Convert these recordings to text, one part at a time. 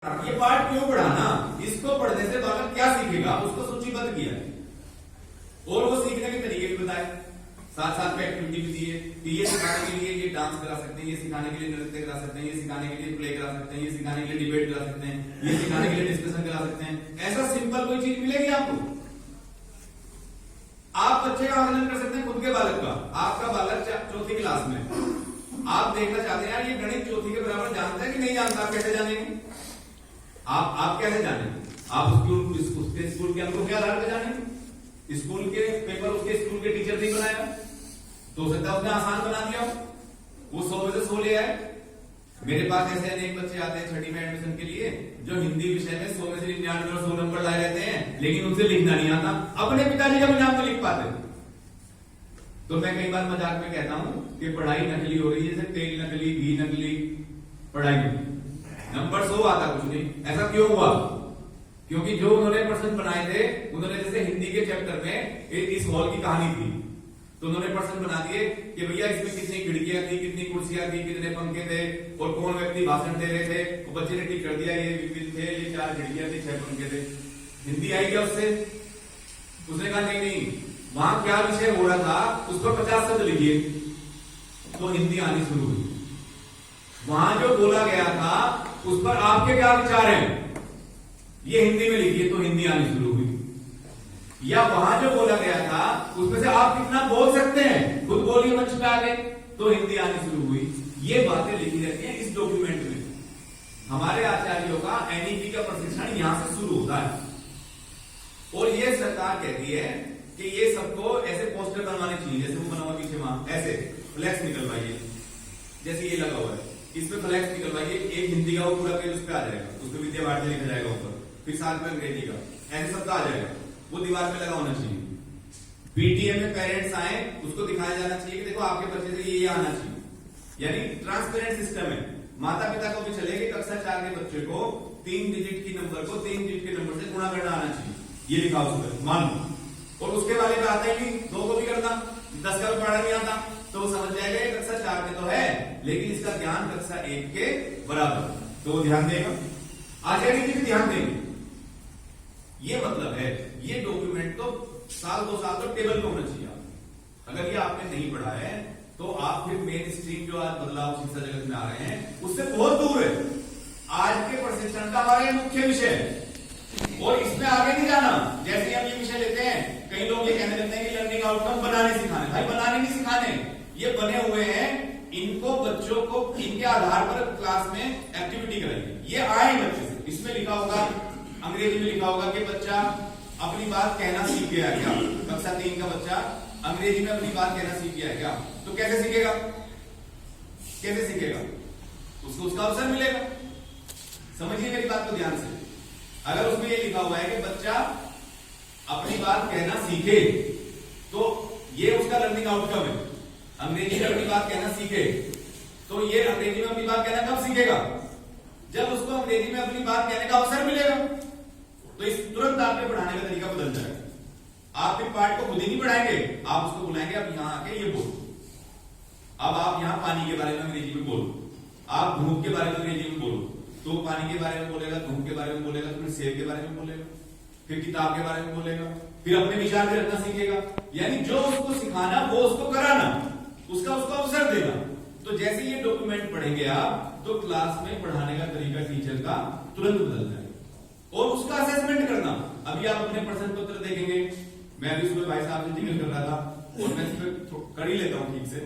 ये पार्ट क्यों पढ़ाना, इसको पढ़ने से बालक क्या सीखेगा उसको सूचीबद्ध किया है और वो सीखने के तरीके भी बताए, साथ साथ में एक्टिविटी भी दिए कि ये सिखाने के लिए ये डांस करा सकते हैं, ये सिखाने के लिए नृत्य करा सकते हैं, ये सिखाने के लिए प्ले करा सकते हैं, ये सिखाने के लिए डिबेट करा सकते हैं, ये सिखाने के लिए डिस्कशन करा सकते हैं। ऐसा सिंपल कोई चीज मिलेगी आपको? आप बच्चे का आकलन कर सकते हैं खुद के बालक का। आपका बालक चौथी क्लास में, आप देखना चाहते हैं यार ये गणित चौथी के बराबर जानता है कि नहीं जानता, आप कैसे जानेंगे? आप कैसे जानेंगे? आप उसके स्कूल के अंकों के आधार पर जानेंगे? स्कूल के पेपर उसके स्कूल के टीचर नहीं बनाया तो हो सकता है उसने आसान बना दिया, वो 100 में से 100 ले आए। मेरे पास ऐसे अनेक बच्चे आते हैं छठी में एडमिशन के लिए जो हिंदी विषय में 100 में से 99 और 100 नंबर लाए रहते हैं, लेकिन उनसे लिखना नहीं आता, अपने पिताजी का भी नाम तो लिख पाते। तो मैं कई बार मजाक में कहता हूं कि पढ़ाई नकली हो रही है, जैसे तेल नकली, घी नकली, पढ़ाई नंबर 100 आता कुछ नहीं। ऐसा क्यों हुआ? क्योंकि जो उन्होंने प्रश्न बनाए थे, उन्होंने जैसे हिंदी के चैप्टर में इस हॉल की कहानी थी तो उन्होंने प्रश्न बना दिए कि भैया इसमें कितनी खिड़कियां थी, कितनी कुर्सियां थी, कितने पंखे थे और कौन व्यक्ति भाषण दे रहे थे। तो बच्चे ने टिक कर दिया ये विपिन थे, ये 4 खिड़कियां थी, 6 पंखे थे। हिंदी आई क्या उससे? उसने कहा नहीं, वहां क्या विषय हो रहा था उस पर 50 शब्द लिखिए, तो हिंदी आनी शुरू हुई। वहां जो बोला गया था उस पर आपके क्या विचार हैं, ये हिंदी में लिखिए, तो हिंदी आनी शुरू हुई। या वहां जो बोला गया था उसमें से आप कितना बोल सकते हैं, खुद बोलिए मंच पे आगे, तो हिंदी आनी शुरू हुई। ये बातें लिखी रहती हैं इस डॉक्यूमेंट में। हमारे आचार्यों का एनईपी का प्रशिक्षण यहां से शुरू होता है और ये सरकार कहती है कि ये सबको ऐसे पोस्टर बनवाने चाहिए, जैसे वो बना हुआ पीछे वहां ऐसे फ्लैक्स निकलवाइए, जैसे ये लगा हुआ है इसमें फ्लैक्स निकलवाइए। एक हिंदी का वो पूरा पेज उस पर आ जाएगा, उसमें विद्या भारती लिखा जाएगा ऊपर, फिर साथ में अंग्रेजी का, ऐसे सबका आ जाएगा, वो दीवार पे लगा होना चाहिए। पीटीएम में पेरेंट्स आए उसको दिखाया जाना चाहिए कि देखो आपके बच्चे से ये आना चाहिए, यानी ट्रांसपेरेंट सिस्टम है। माता पिता को भी चले कि कक्षा 4 के बच्चे को 3 डिजिट की नंबर को 3 डिजिट के नंबर से गुणा करना आना चाहिए, ये लिखा उसमें मान लो। और उसके वाले पे आता ही नहीं, 2 को भी करना, 10 का भी पढ़ा नहीं आता, तो वो समझ जाएगा ये कक्षा 4 में तो है लेकिन इसका ज्ञान कक्षा 1 के बराबर, तो वो ध्यान देगा, आगे भी ध्यान देंगे। ये मतलब है ये डॉक्यूमेंट तो साल 2 साल तो टेबल पे होना चाहिए। अगर ये आपने नहीं पढ़ा है तो आप फिर मेन स्ट्रीम जो आज बदलाव शिक्षा जगत में आ रहे हैं उससे बहुत दूर है। आज के प्रशिक्षण का हमारा मुख्य विषय है और इसमें आगे नहीं जाना। जैसे हम ये विषय लेते हैं, कई लोग ये कहने लगते हैं कि लर्निंग आउटकम बनाने सिखाने, भाई बनाने नहीं सिखाने, ये बने हुए हैं, इनको बच्चों को इनके आधार पर क्लास में एक्टिविटी कराइए, ये आए बच्चे से। इसमें लिखा होगा, अंग्रेजी में लिखा होगा कि बच्चा अपनी बात कहना सीख गया क्या, कक्षा 3 का बच्चा अंग्रेजी में अपनी बात कहना सीख गया क्या, तो कैसे सीखेगा? कैसे सीखेगा? उसको उसका अवसर मिलेगा। समझिए मेरी बात को ध्यान से। अगर उसमें ये लिखा हुआ है कि बच्चा अपनी बात कहना सीखे, तो ये उसका लर्निंग आउटकम है। अंग्रेजी में अपनी बात कहना सीखे, तो ये अंग्रेजी में अपनी बात कहना कब सीखेगा? जब उसको अंग्रेजी में अपनी बात कहने का अवसर मिलेगा। तो इस तुरंत आपके पढ़ाने का तरीका बदल जाएगा। आप फिर पार्ट को खुद ही नहीं पढ़ाएंगे, आप उसको बुलाएंगे अब यहां आके ये बोलो, अब आप यहां पानी के बारे में अंग्रेजी में बोलो, आप धूप के बारे में अंग्रेजी में बोलो, तो पानी के बारे में बोलेगा, धूप के बारे में बोलेगा, फिर सेब के बारे में बोलेगा, फिर किताब के बारे में बोलेगा, फिर अपने विचार भी रखना सीखेगा। यानी जो उसको सिखाना वो उसको कराना, उसका उसको अवसर देना। तो जैसे ये डॉक्यूमेंट पढ़ेंगे आप तो क्लास में पढ़ाने का तरीका टीचर का तुरंत बदल जाएगा और उसका असेसमेंट करना। अभी आप अपने प्रश्न पत्र देखेंगे, मैं अभी सुबह भाई साहब से जिक्र कर रहा था और मैं कर ही लेता हूँ ठीक से।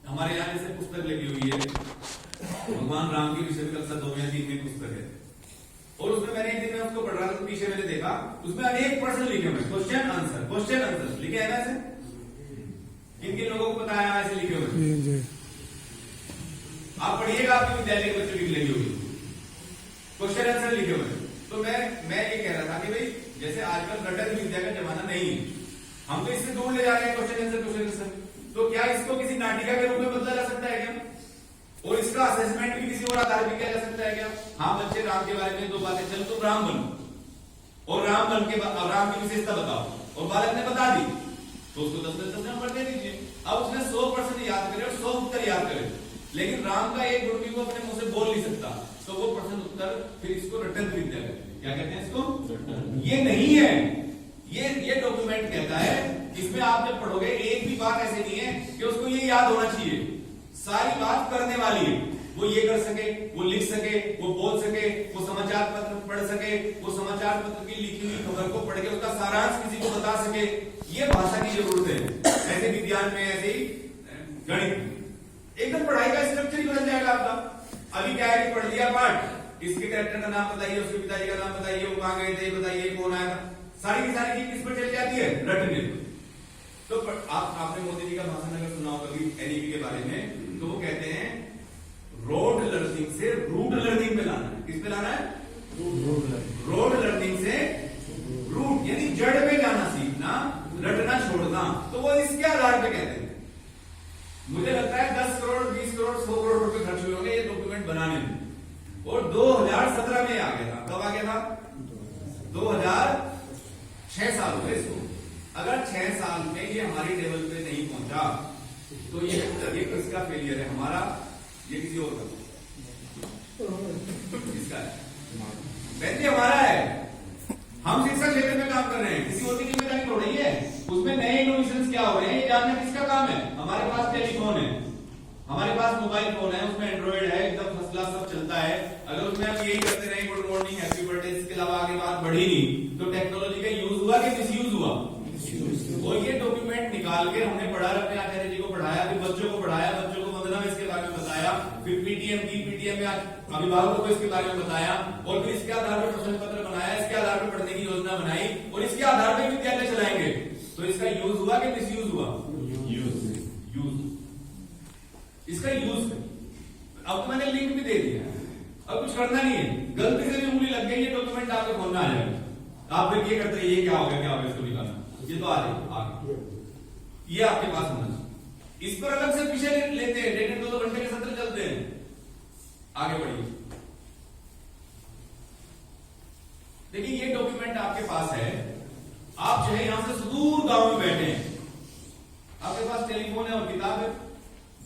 हमारे यहाँ जैसे पुस्तक लगी हुई है भगवान राम की विषय कक्षा 2 या 3 में पुस्तक है और उसमें मैंने एक दिन में उसको पढ़ रहा था तो पीछे मैंने देखा उसमें अनेक प्रश्न लिखे हुए, क्वेश्चन आंसर लिखे हैं ना ऐसे। किन किन लोगों को पता है ऐसे लिखे हुए? आप पढ़िएगा, आपके विद्यालय के बच्चों की लगी होगी क्वेश्चन आंसर लिखे हुए। तो मैं ये कह रहा था कि भाई जैसे आजकल रटन विद्या का जमाना नहीं है, हम तो इससे दूर ले जा रहे हैं क्वेश्चन आंसर। तो क्या इसको किसी नाटिका के रूप में बदला जा सकता है क्या? और इसका असेसमेंट भी किसी और आधार पर किया जा सकता है क्या? हाँ, बच्चे राम के बारे में 2 बातें, चलो तुम राम बनो और राम बन के राम की विशेषता बताओ, और बालक ने बता दी तो उसको 10 नंबर दे दीजिए। अब उसने 100% याद करे और 100 उत्तर याद करे, लेकिन राम का एक गुण भी वो अपने मुंह से बोल नहीं सकता। तो वो प्रश्न उत्तर फिर इसको रिटर्न विद्या कहते हैं। क्या कहते हैं इसको? ये नहीं है, ये डॉक्यूमेंट कहता है, इसमें आप जब पढ़ोगे एक भी बात ऐसे नहीं है कि उसको ये याद होना चाहिए, सारी बात करने वाली है। वो ये कर सके, वो लिख सके, वो बोल सके, वो समाचार पत्र पढ़ सके, वो समाचार पत्र की लिखी हुई खबर को पढ़ के उसका सारांश किसी को बता सके, ये भाषा की जरूरत है। ऐसे विज्ञान में, ऐसे ही गणित, एकदम पढ़ाई का स्ट्रक्चर ही बदल जाएगा आपका। अभी क्या है कि पढ़ लिया पाठ, इसके कैरेक्टर का नाम बताइए, उसके पिताजी का नाम बताइए, वो कहां गए थे बताइए, कौन आया था, सारी की सारी चीज किस पर चल जाती है? रटने पर। तो आपने मोदी जी का भाषण अगर सुना हो कभी एनईपी के बारे में, तो वो कहते हैं रोड लर्निंग से रूट लर्निंग पे लाना है। किस पे लाना है? रोड लर्निंग से रूट, यानी जड़ पे जाना सीखना, रटना छोड़ना। तो वो इसके आधार पे कहते हैं। मुझे लगता है 10 करोड़ 20 करोड़ 100 करोड़ रुपए खर्च हुए होंगे ये डॉक्यूमेंट बनाने में, और 2017 में आ गया था। कब आ गया था? 2006 साल हुए इसको। अगर 6 साल में ये हमारी टेबल पे नहीं पहुंचा तो ये किसका फेलियर है? हमारा? ये किसी और का? किसका है? वैसे हमारा है। हम शिक्षा क्षेत्र में काम कर रहे हैं, किसी और की जिम्मेदारी हो रही है। उसमें नए इनोवेशंस क्या हो रहे हैं ये जानना किसका काम है? हमारे पास टेलीफोन है, हमारे पास मोबाइल फोन है, उसमें एंड्रॉइड है, एकदम फर्स्ट क्लास सब चलता है। अगर उसमें हम यही करते रहे गुड मॉर्निंग हैप्पी बर्थडे, इसके अलावा आगे बात बढ़ी नहीं, तो टेक्नोलॉजी का यूज हुआ कि मिसयूज हुआ? और ये डॉक्यूमेंट निकाल के हमने पढ़ा, अपने आचार्य जी को पढ़ाया, फिर बच्चों को पढ़ाया, बच्चों को वंदना में इसके बारे में बताया, फिर पीटीएम की, पीटीएम में अभिभावकों को इसके बारे में बताया, और फिर इसके आधार पर प्रश्न पत्र बनाया, इसके आधार पर पढ़ने की योजना बनाई, और इसके आधार पर विद्यालय चलाएंगे। तो इसका यूज हुआ कि मिसयूज हुआ? यूज। इसका यूज। अब तो मैंने लिंक भी दे दिया, अब कुछ करना नहीं है। गलती से भी उंगली लग गई, ये डॉक्यूमेंट आपके फोन में आ जाएगा। आप फिर ये करते हैं, ये क्या हो गया, क्या हो गया, इसको निकालना, ये तो आ जाएगा, ये आपके पास होना चाहिए। इस पर अलग से विषय लेते हैं, 1.5-2 घंटे के सत्र चलते हैं। आगे बढ़िए, देखिए ये डॉक्यूमेंट आपके पास है। आप जो है यहां से सुदूर गांव में बैठे हैं, आपके पास टेलीफोन है और किताब है।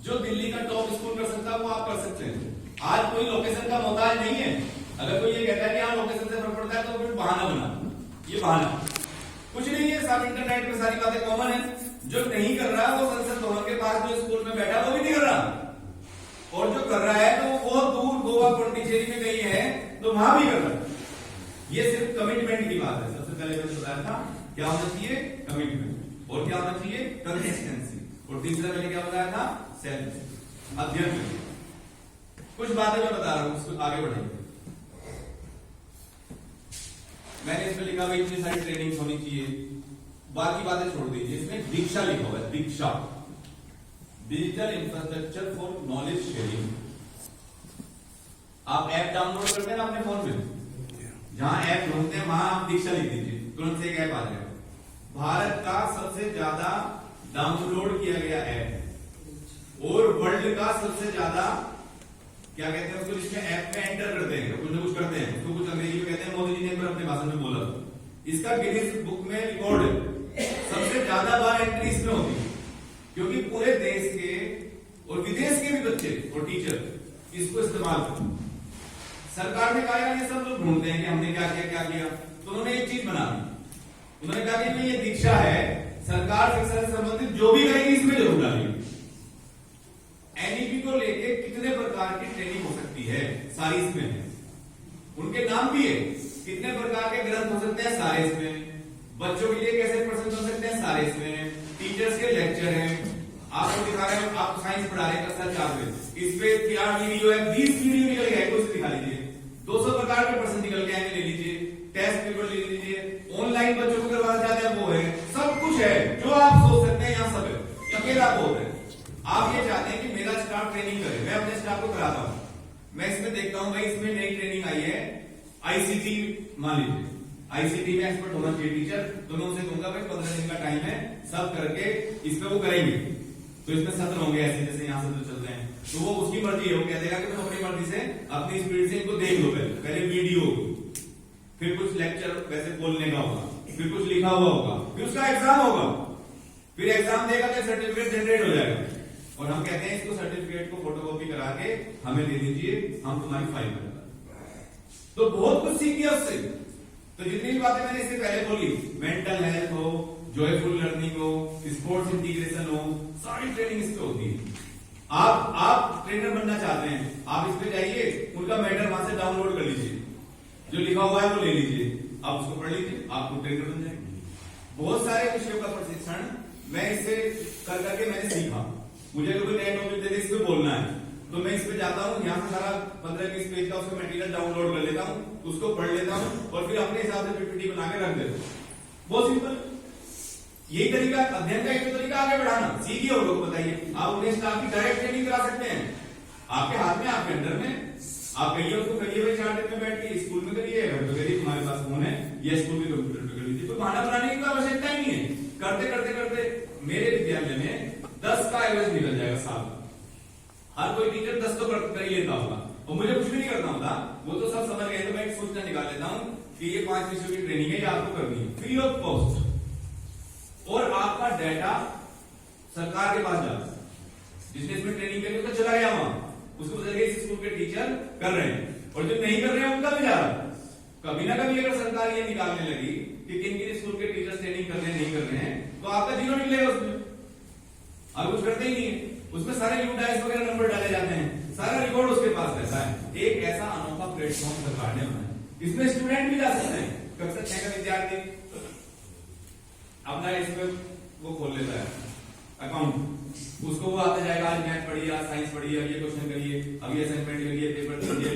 जो दिल्ली का टॉप स्कूल कर सकता है वो आप कर सकते हैं। आज कोई लोकेशन का मोहताज नहीं है। अगर कोई ये कहता है कि हाँ लोकेशन से फर्क पड़ता है तो फिर बहाना बना, ये बहाना कुछ नहीं है। सब इंटरनेट पे सारी बातें कॉमन है। जो नहीं कर रहा वो संसद भवन के पास जो स्कूल में बैठा वो भी नहीं कर रहा, और जो कर रहा है तो वो बहुत दूर गोवा पौंडीचेरी में गई है तो वहां भी कर रहा है। ये सिर्फ कमिटमेंट की बात है। सबसे पहले मैंने बताया था क्या होना चाहिए? कमिटमेंट। और क्या होना चाहिए? कंसिस्टेंसी। और तीसरा मैंने क्या बताया था? सेल्फ अध्ययन। कुछ बातें मैं बता रहा हूं, उसको आगे बढ़ेंगे। मैंने इसमें लिखा भाई इतनी सारी ट्रेनिंग होनी चाहिए, बाकी बातें छोड़ दीजिए। इसमें दीक्षा लिखा हुआ है, Diksha, digital infrastructure for knowledge sharing. आप ऐप डाउनलोड करते हैं ना अपने फोन में, जहां ऐप ढूंढते हैं वहां आप दीक्षा लिख दीजिए, तुरंत से एक ऐप आ जाएगा। भारत का सबसे ज्यादा डाउनलोड किया गया ऐप और वर्ल्ड का सबसे ज्यादा क्या कहते हैं उसको, जिसमें ऐप में एंटर करते हैं, कुछ ना कुछ करते हैं, उसको कुछ अंग्रेजी में कहते हैं, मोदी जी ने अपने भाषण में बोला। इसका गिनीज बुक में रिकॉर्ड है, सबसे ज्यादा बार एंट्री इसमें होती है, क्योंकि पूरे देश के और विदेश के भी बच्चे और टीचर इसको इस्तेमाल करते हैं। सरकार ने कहा ये सब लोग ढूंढते हैं कि हमने क्या किया क्या किया, तो उन्होंने एक चीज बना दी। उन्होंने कहा कि ये दीक्षा है, सरकार शिक्षा से संबंधित जो भी करेगी इसमें जरूर डालेगी। एनईपी को लेके कितने प्रकार की ट्रेनिंग हो सकती है, सारी इसमें है। उनके नाम भी है, कितने प्रकार के ग्रंथ हो सकते हैं, सारे इसमें। बच्चों के लिए कैसे प्रश्न हो सकते हैं, सारे इसमें। टीचर्स के लेक्चर हैं, आपको दिखा रहे हैं, आप साइंस पढ़ा रहे हैं कक्षा 4 में, इस पे क्या वीडियो है, 20 वीडियो निकल गया है, कुछ दिखा लीजिए। 200 प्रकार के प्रश्न निकल के आएंगे, ले लीजिए। टेस्ट पेपर ले लीजिए, ऑनलाइन बच्चों को करवाना चाहते हैं वो है, सब कुछ है जो आप सोच सकते हैं, यहाँ सब है। अकेला बोल रहे हैं, आप ये चाहते हैं कि मेरा स्टाफ ट्रेनिंग करे, मैं अपने स्टाफ को कराता हूं। मैं इसमें देखता हूं भाई इसमें नई ट्रेनिंग आई है आईसीटी, मान लीजिए आईसीटी में एक्सपर्ट होना चाहिए टीचर, तो मैं उनसे कहूंगा भाई 15 दिन का टाइम है, सब करके इसमें वो करेंगे। तो इसमें सत्र होंगे ऐसे जैसे यहाँ सत्र चल रहे हैं, तो वो उसकी मर्जी है, वो कह देगा कि तुम अपनी मर्जी से अपनी स्पीड से इनको देख लो। पहले वीडियो, फिर कुछ लेक्चर वैसे बोलने का होगा, फिर कुछ लिखा हुआ होगा, फिर उसका एग्जाम होगा, फिर एग्जाम देगा तो सर्टिफिकेट जनरेट हो जाएगा। और हम कहते हैं इसको सर्टिफिकेट को फोटोकॉपी करा के हमें दे दीजिए, हम तुम्हारी फाइल में लगा। तो बहुत कुछ सीख गया उससे। तो जितनी भी बातें मैंने इससे पहले बोली, मेंटल हेल्थ हो, जॉयफुल लर्निंग हो, स्पोर्ट्स इंटीग्रेशन हो, सारी ट्रेनिंग इस पे होती है। आप ट्रेनर बनना चाहते हैं, आप इस पे जाइए, उनका मैटर वहां से डाउनलोड कर लीजिए, जो लिखा हुआ है वो ले लीजिए, आप उसको पढ़ लीजिए, आपको ट्रेनर बन जाएंगे। बहुत सारे विषयों का प्रशिक्षण मैं इससे कर करके मैंने सीखा। मुझे कोई नया टॉपिक दे दे, इस पे बोलना है, तो मैं इस पे जाता हूँ, यहाँ से सारा 15-20 पेज का उसका मटेरियल डाउनलोड कर लेता हूँ, उसको पढ़ लेता हूँ और फिर अपने हिसाब से पीपीटी बना के रख देता हूँ। बहुत सिंपल। यही तरीका अध्ययन का, एक तरीका आगे बढ़ाना। सीखिए और लोग बताइए, आप उन्हें स्टाफ की डायरेक्ट ट्रेनिंग करा सकते हैं, आपके हाथ में, आपके अंडर में। आप कहिए उसको, करिए भाई 4 दिन में बैठ के स्कूल में करिए, घर पे करिए, तुम्हारे पास फोन है या स्कूल में कंप्यूटर पे कर लीजिए, तो बहाना बनाने की कोई आवश्यकता ही नहीं है। करते करते करते मेरे विद्यालय में 10 का एवरेज निकल जाएगा साल का। हर कोई टीचर 10 तो कर ही लेता होगा और मुझे कुछ भी नहीं करना होता, वो तो सब समझ गए। तो मैं एक सूचना निकाल लेता हूँ कि ये 5 विषयों की ट्रेनिंग है, ये आपको करनी है फ्री ऑफ कॉस्ट, और आपका डाटा सरकार के पास जाता है। जिसने इसमें ट्रेनिंग करी उसका चला गया वहां, उसको बदल के इस स्कूल के टीचर कर रहे हैं, और जो नहीं कर रहे हैं उनका भी जा रहा है। कभी ना कभी अगर सरकार ये निकालने लगी कि किन किन स्कूल के टीचर ट्रेनिंग कर रहे हैं, नहीं कर रहे हैं, तो आपका जीरो निकलेगा उसमें। अब कुछ करते ही नहीं है, उसमें सारे यूडाइस वगैरह नंबर डाले जाते हैं, सारा रिकॉर्ड उसके पास रहता है। एक ऐसा अनोखा प्लेटफॉर्म सरकार ने बनाया, इसमें स्टूडेंट भी जा सकते हैं, कक्षा 6 का विद्यार्थी अपना इसमें वो खोल लेता है अकाउंट, उसको वो आता जाएगा, आज मैथ पढ़िए, आज साइंस पढ़िए, अब ये क्वेश्चन करिए, अब ये असाइनमेंट करिए, पेपर करिए,